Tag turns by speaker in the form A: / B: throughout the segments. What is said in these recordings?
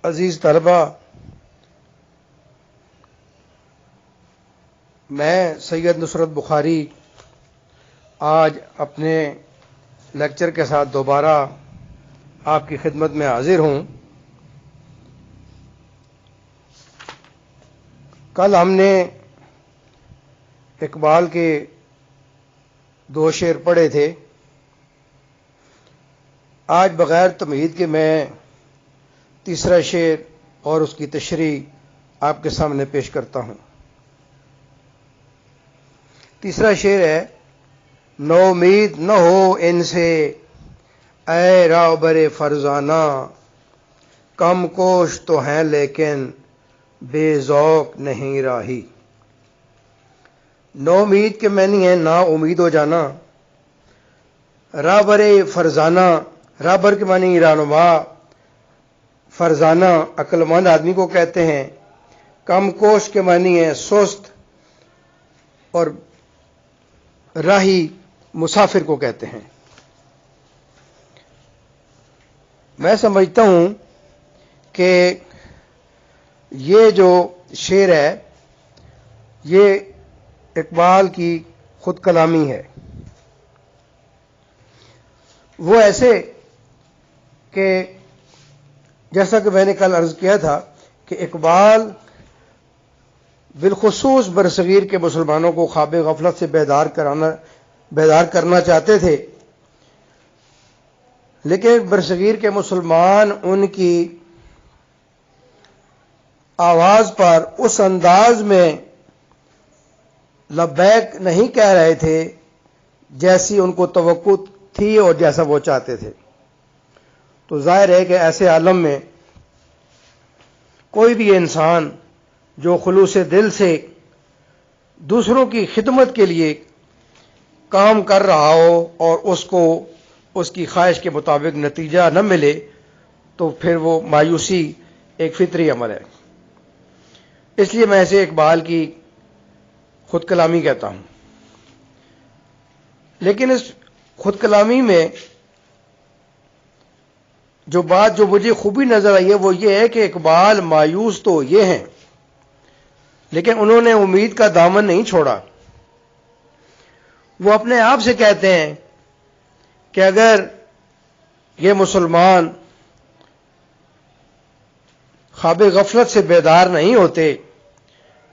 A: عزیز طلبہ، میں سید نصرت بخاری آج اپنے لیکچر کے ساتھ دوبارہ آپ کی خدمت میں حاضر ہوں۔ کل ہم نے اقبال کے 2 شعر پڑھے تھے۔ آج بغیر تمہید کے میں تیسرا شعر اور اس کی تشریح آپ کے سامنے پیش کرتا ہوں۔ تیسرا شعر ہے: نو امید نہ ہو ان سے اے راہبر فرزانہ، کم کوش تو ہیں لیکن بے ذوق نہیں راہی۔ نو امید کے معنی ہے نا امید ہو جانا۔ راہبر فرزانہ، راہبر کے معنی رہنما، فرزانہ عقل مند آدمی کو کہتے ہیں۔ کم کوش کے معنی ہے سست، اور راہی مسافر کو کہتے ہیں۔ میں سمجھتا ہوں کہ یہ جو شعر ہے یہ اقبال کی خود کلامی ہے۔ وہ ایسے کہ جیسا کہ میں نے کل عرض کیا تھا کہ اقبال بالخصوص برصغیر کے مسلمانوں کو خواب غفلت سے بیدار کرنا چاہتے تھے، لیکن برصغیر کے مسلمان ان کی آواز پر اس انداز میں لبیک نہیں کہہ رہے تھے جیسی ان کو توقع تھی اور جیسا وہ چاہتے تھے۔ تو ظاہر ہے کہ ایسے عالم میں کوئی بھی انسان جو خلوص دل سے دوسروں کی خدمت کے لیے کام کر رہا ہو اور اس کو اس کی خواہش کے مطابق نتیجہ نہ ملے تو پھر وہ مایوسی ایک فطری عمل ہے۔ اس لیے میں اسے اقبال کی خود کلامی کہتا ہوں۔ لیکن اس خود کلامی میں جو بات جو مجھے خوبی نظر آئی ہے وہ یہ ہے کہ اقبال مایوس تو یہ ہیں، لیکن انہوں نے امید کا دامن نہیں چھوڑا۔ وہ اپنے آپ سے کہتے ہیں کہ اگر یہ مسلمان خواب غفلت سے بیدار نہیں ہوتے،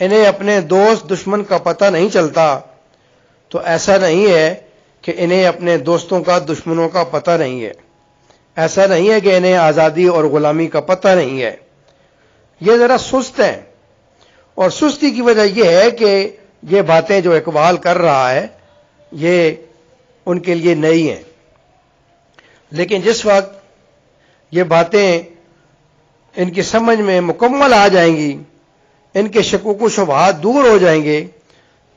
A: انہیں اپنے دوست دشمن کا پتہ نہیں چلتا، تو ایسا نہیں ہے کہ انہیں اپنے دوستوں کا دشمنوں کا پتہ نہیں ہے، ایسا نہیں ہے کہ انہیں آزادی اور غلامی کا پتہ نہیں ہے۔ یہ ذرا سست ہیں، اور سستی کی وجہ یہ ہے کہ یہ باتیں جو اقبال کر رہا ہے یہ ان کے لیے نئی ہیں، لیکن جس وقت یہ باتیں ان کی سمجھ میں مکمل آ جائیں گی، ان کے شکوک و شبہات دور ہو جائیں گے،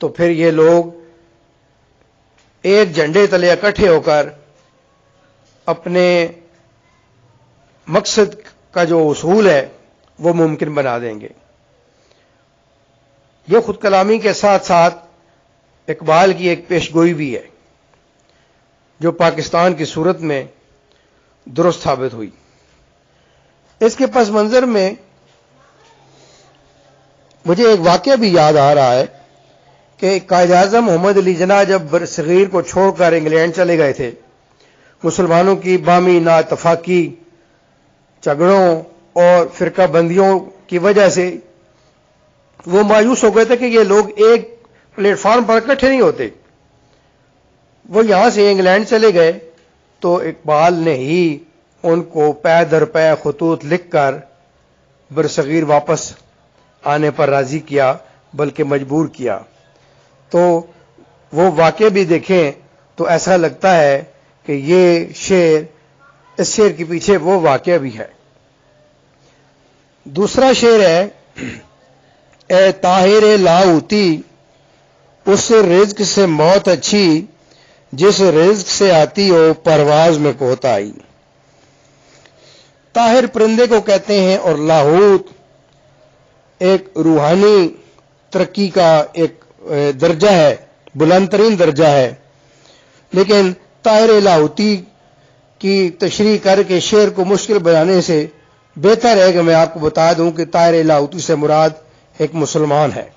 A: تو پھر یہ لوگ ایک جھنڈے تلے اکٹھے ہو کر اپنے مقصد کا جو اصول ہے وہ ممکن بنا دیں گے۔ یہ خود کلامی کے ساتھ ساتھ اقبال کی ایک پیشگوئی بھی ہے جو پاکستان کی صورت میں درست ثابت ہوئی۔ اس کے پس منظر میں مجھے ایک واقعہ بھی یاد آ رہا ہے کہ قائد اعظم محمد علی جناح جب برصغیر کو چھوڑ کر انگلینڈ چلے گئے تھے، مسلمانوں کی باہمی نااتفاقی، جھگڑوں اور فرقہ بندیوں کی وجہ سے وہ مایوس ہو گئے تھے کہ یہ لوگ ایک پلیٹ فارم پر اکٹھے نہیں ہوتے۔ وہ یہاں سے انگلینڈ چلے گئے تو اقبال نے ہی ان کو پے در پے خطوط لکھ کر برصغیر واپس آنے پر راضی کیا، بلکہ مجبور کیا۔ تو وہ واقعہ بھی دیکھیں تو ایسا لگتا ہے کہ یہ شعر، اس شعر کے پیچھے وہ واقعہ بھی ہے۔ دوسرا شعر ہے: اے طاہر لاہوتی، اس رزق سے موت اچھی جس رزق سے آتی ہو پرواز میں کوتاہی۔ طاہر پرندے کو کہتے ہیں، اور لاہوت ایک روحانی ترقی کا ایک درجہ ہے، بلند ترین درجہ ہے۔ لیکن طاہر لاہوتی کی تشریح کر کے شعر کو مشکل بنانے سے بہتر ہے کہ میں آپ کو بتا دوں کہ طائر لاہوتی سے مراد ایک مسلمان ہے۔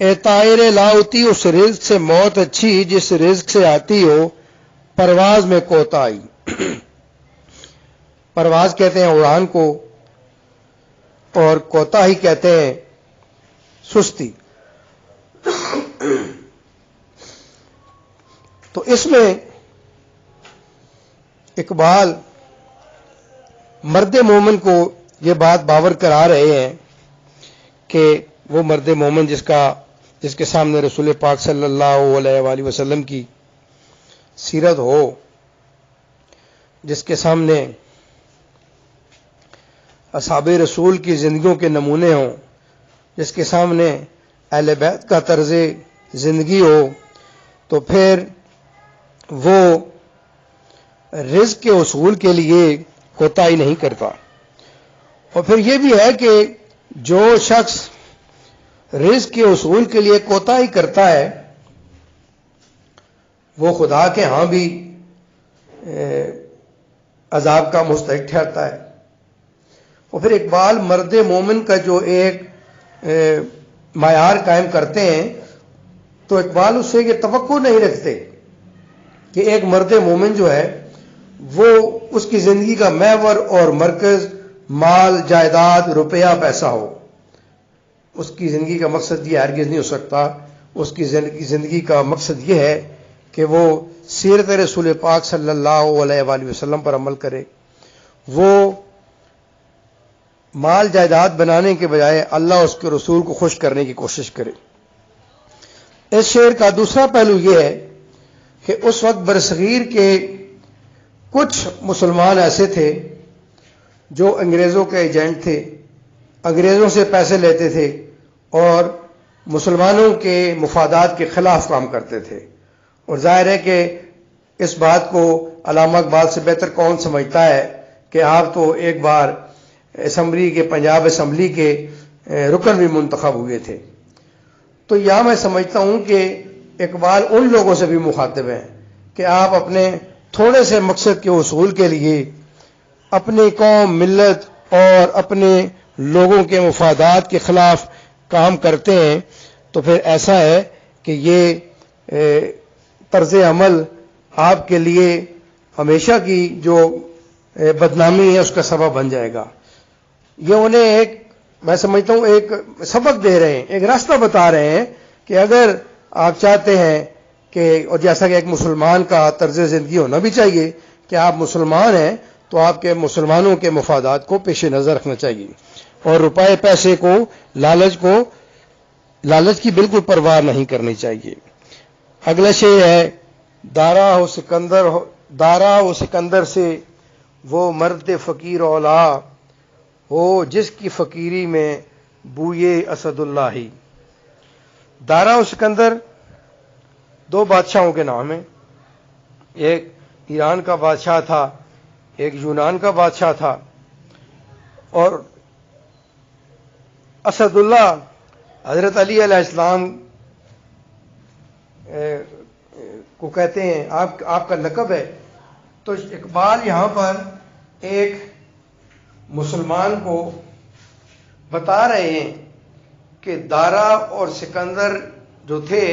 A: اے طائر لاہوتی، اس رزق سے موت اچھی جس رزق سے آتی ہو پرواز میں کوتاہی۔ پرواز کہتے ہیں اڑان کو، اور کوتاہی کہتے ہیں سستی۔ تو اس میں اقبال مرد مومن کو یہ بات باور کرا رہے ہیں کہ وہ مرد مومن جس کے سامنے رسول پاک صلی اللہ علیہ وآلہ وسلم کی سیرت ہو، جس کے سامنے اصحاب رسول کی زندگیوں کے نمونے ہوں، جس کے سامنے اہل بیت کا طرز زندگی ہو، تو پھر وہ رزق کے اصول کے لیے کوتاہی نہیں کرتا۔ اور پھر یہ بھی ہے کہ جو شخص رزق کے اصول کے لیے کوتاہی کرتا ہے وہ خدا کے ہاں بھی عذاب کا مستحق ٹھہرتا ہے۔ اور پھر اقبال مرد مومن کا جو ایک معیار قائم کرتے ہیں، تو اقبال اس سے یہ توقع نہیں رکھتے کہ ایک مرد مومن جو ہے وہ اس کی زندگی کا محور اور مرکز مال، جائیداد، روپیہ، پیسہ ہو۔ اس کی زندگی کا مقصد یہ ہرگز نہیں ہو سکتا۔ اس کی زندگی کا مقصد یہ ہے کہ وہ سیرت رسول پاک صلی اللہ علیہ وآلہ وسلم پر عمل کرے، وہ مال جائیداد بنانے کے بجائے اللہ اس کے رسول کو خوش کرنے کی کوشش کرے۔ اس شعر کا دوسرا پہلو یہ ہے کہ اس وقت برصغیر کے کچھ مسلمان ایسے تھے جو انگریزوں کے ایجنٹ تھے، انگریزوں سے پیسے لیتے تھے اور مسلمانوں کے مفادات کے خلاف کام کرتے تھے۔ اور ظاہر ہے کہ اس بات کو علامہ اقبال سے بہتر کون سمجھتا ہے کہ آپ تو ایک بار اسمبلی کے، پنجاب اسمبلی کے رکن بھی منتخب ہوئے تھے۔ تو یہاں میں سمجھتا ہوں کہ اقبال ان لوگوں سے بھی مخاطب ہیں کہ آپ اپنے تھوڑے سے مقصد کے حصول کے لیے اپنی قوم، ملت اور اپنے لوگوں کے مفادات کے خلاف کام کرتے ہیں، تو پھر ایسا ہے کہ یہ طرز عمل آپ کے لیے ہمیشہ کی جو بدنامی ہے اس کا سبب بن جائے گا۔ یہ انہیں ایک، میں سمجھتا ہوں ایک سبق دے رہے ہیں، ایک راستہ بتا رہے ہیں کہ اگر آپ چاہتے ہیں کہ، اور جیسا کہ ایک مسلمان کا طرز زندگی ہونا بھی چاہیے کہ آپ مسلمان ہیں تو آپ کے مسلمانوں کے مفادات کو پیش نظر رکھنا چاہیے، اور روپے پیسے کو، لالچ کی بالکل پرواہ نہیں کرنی چاہیے۔ اگلا شعر ہے، دارا و سکندر سے وہ مرد فقیر اولا ہو جس کی فقیری میں بوئے اسد اللہ ہی۔ دارا و سکندر دو بادشاہوں کے نام ہیں، ایک ایران کا بادشاہ تھا، ایک یونان کا بادشاہ تھا، اور اسد اللہ حضرت علی علیہ السلام کو کہتے ہیں، آپ کا لقب ہے۔ تو اقبال یہاں پر ایک مسلمان کو بتا رہے ہیں کہ دارا اور سکندر جو تھے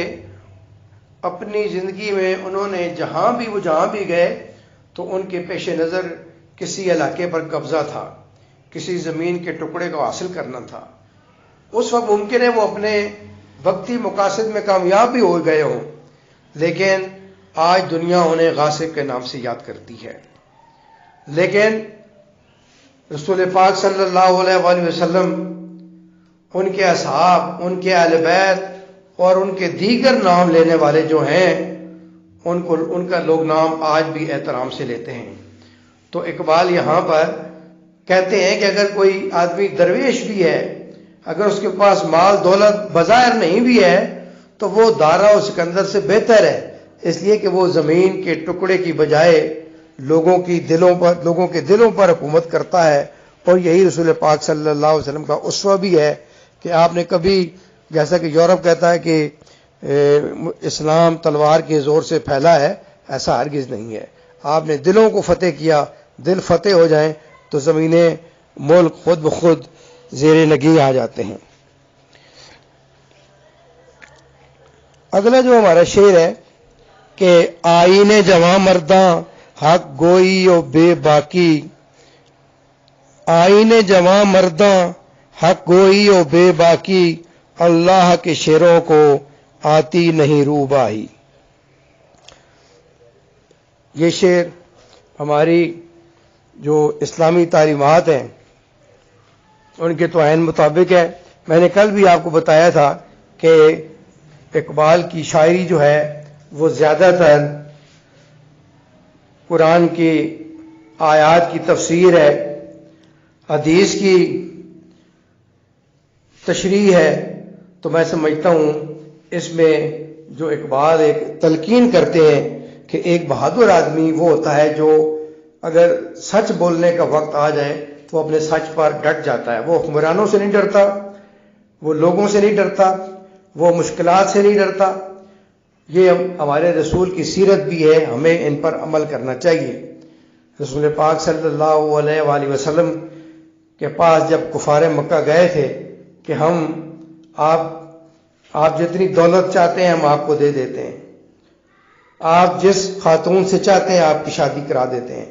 A: اپنی زندگی میں انہوں نے جہاں بھی گئے تو ان کے پیش نظر کسی علاقے پر قبضہ تھا، کسی زمین کے ٹکڑے کو حاصل کرنا تھا۔ اس وقت ممکن ہے وہ اپنے وقتی مقاصد میں کامیاب بھی ہو گئے ہوں، لیکن آج دنیا انہیں غاصب کے نام سے یاد کرتی ہے۔ لیکن رسول پاک صلی اللہ علیہ وآلہ وسلم، ان کے اصحاب، ان کے اہل بیت اور ان کے دیگر نام لینے والے جو ہیں، ان کا لوگ نام آج بھی احترام سے لیتے ہیں۔ تو اقبال یہاں پر کہتے ہیں کہ اگر کوئی آدمی درویش بھی ہے، اگر اس کے پاس مال دولت بظاہر نہیں بھی ہے، تو وہ دارا و سکندر سے بہتر ہے، اس لیے کہ وہ زمین کے ٹکڑے کی بجائے لوگوں کے دلوں پر حکومت کرتا ہے۔ اور یہی رسول پاک صلی اللہ علیہ وسلم کا اسوہ بھی ہے کہ آپ نے کبھی، جیسا کہ یورپ کہتا ہے کہ اسلام تلوار کے زور سے پھیلا ہے، ایسا ہرگز نہیں ہے۔ آپ نے دلوں کو فتح کیا، دل فتح ہو جائیں تو زمینیں ملک خود بخود زیر نگی آ جاتے ہیں۔ اگلا جو ہمارا شعر ہے کہ آئین جواں مرداں حق گوئی و بے باکی، آئین جواں مرداں حق گوئی و بے باکی، اللہ کے شعروں کو آتی نہیں روباہی۔ یہ شعر ہماری جو اسلامی تعلیمات ہیں ان کے تو عین مطابق ہے۔ میں نے کل بھی آپ کو بتایا تھا کہ اقبال کی شاعری جو ہے وہ زیادہ تر قرآن کی آیات کی تفسیر ہے، حدیث کی تشریح ہے۔ تو میں سمجھتا ہوں اس میں جو اقبال ایک تلقین کرتے ہیں کہ ایک بہادر آدمی وہ ہوتا ہے جو اگر سچ بولنے کا وقت آ جائے تو اپنے سچ پر ڈٹ جاتا ہے۔ وہ حکمرانوں سے نہیں ڈرتا، وہ لوگوں سے نہیں ڈرتا، وہ مشکلات سے نہیں ڈرتا۔ یہ ہمارے رسول کی سیرت بھی ہے، ہمیں ان پر عمل کرنا چاہیے۔ رسول پاک صلی اللہ علیہ وآلہ وسلم کے پاس جب کفار مکہ گئے تھے کہ آپ جتنی دولت چاہتے ہیں ہم آپ کو دے دیتے ہیں، آپ جس خاتون سے چاہتے ہیں آپ کی شادی کرا دیتے ہیں،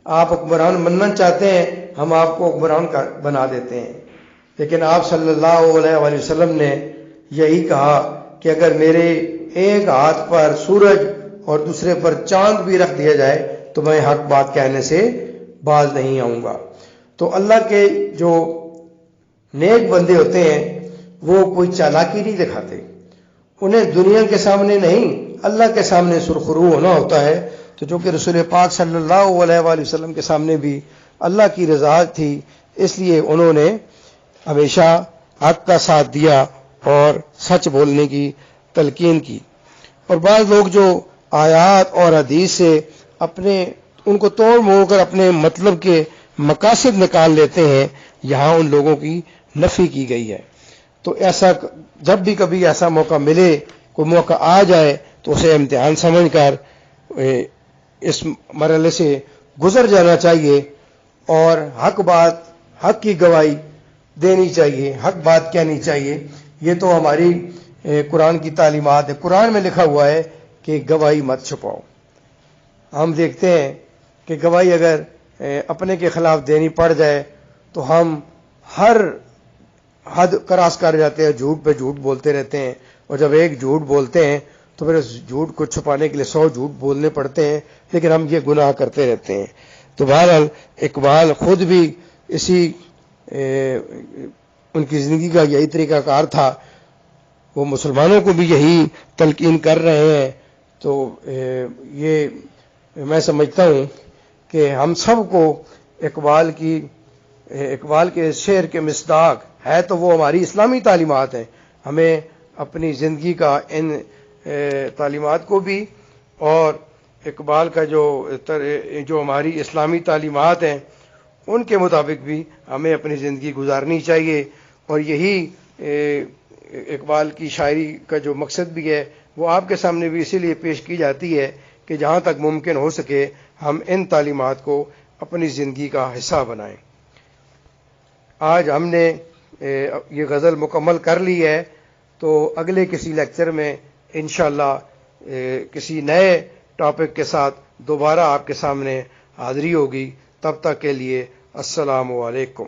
A: آپ حکمران بننا چاہتے ہیں ہم آپ کو حکمران بنا دیتے ہیں۔ لیکن آپ صلی اللہ علیہ وآلہ وسلم نے یہی کہا کہ اگر میرے ایک ہاتھ پر سورج اور دوسرے پر چاند بھی رکھ دیا جائے تو میں حق بات کہنے سے باز نہیں آؤں گا۔ تو اللہ کے جو نیک بندے ہوتے ہیں وہ کوئی چالاکی نہیں دکھاتے، انہیں دنیا کے سامنے نہیں اللہ کے سامنے سرخرو ہونا ہوتا ہے۔ تو جو کہ رسول پاک صلی اللہ علیہ وآلہ وسلم کے سامنے بھی اللہ کی رضا تھی، اس لیے انہوں نے ہمیشہ حق کا ساتھ دیا اور سچ بولنے کی تلقین کی۔ اور بعض لوگ جو آیات اور حدیث سے ان کو توڑ موڑ کر اپنے مطلب کے مقاصد نکال لیتے ہیں، یہاں ان لوگوں کی نفی کی گئی ہے۔ تو ایسا جب بھی کبھی ایسا موقع ملے، کوئی موقع آ جائے تو اسے امتحان سمجھ کر اس مرحلے سے گزر جانا چاہیے اور حق کی گواہی دینی چاہیے، حق بات کہنی چاہیے۔ یہ تو ہماری قرآن کی تعلیمات ہے۔ قرآن میں لکھا ہوا ہے کہ گواہی مت چھپاؤ۔ ہم دیکھتے ہیں کہ گواہی اگر اپنے کے خلاف دینی پڑ جائے تو ہم ہر حد کراس کر جاتے ہیں، جھوٹ پہ جھوٹ بولتے رہتے ہیں، اور جب ایک جھوٹ بولتے ہیں تو پھر اس جھوٹ کو چھپانے کے لیے 100 جھوٹ بولنے پڑتے ہیں، لیکن ہم یہ گناہ کرتے رہتے ہیں۔ تو بہرحال اقبال خود بھی ان کی زندگی کا یہی طریقہ کار تھا، وہ مسلمانوں کو بھی یہی تلقین کر رہے ہیں۔ تو یہ میں سمجھتا ہوں کہ ہم سب کو اقبال کے شعر کے مصداق ہے تو وہ ہماری اسلامی تعلیمات ہیں۔ ہمیں اپنی زندگی کا ان تعلیمات کو بھی اور اقبال کا جو ہماری اسلامی تعلیمات ہیں ان کے مطابق بھی ہمیں اپنی زندگی گزارنی چاہیے۔ اور یہی اقبال کی شاعری کا جو مقصد بھی ہے وہ آپ کے سامنے بھی اسی لیے پیش کی جاتی ہے کہ جہاں تک ممکن ہو سکے ہم ان تعلیمات کو اپنی زندگی کا حصہ بنائیں۔ آج ہم نے یہ غزل مکمل کر لی ہے، تو اگلے کسی لیکچر میں انشاءاللہ کسی نئے ٹاپک کے ساتھ دوبارہ آپ کے سامنے حاضری ہوگی۔ تب تک کے لیے السلام علیکم۔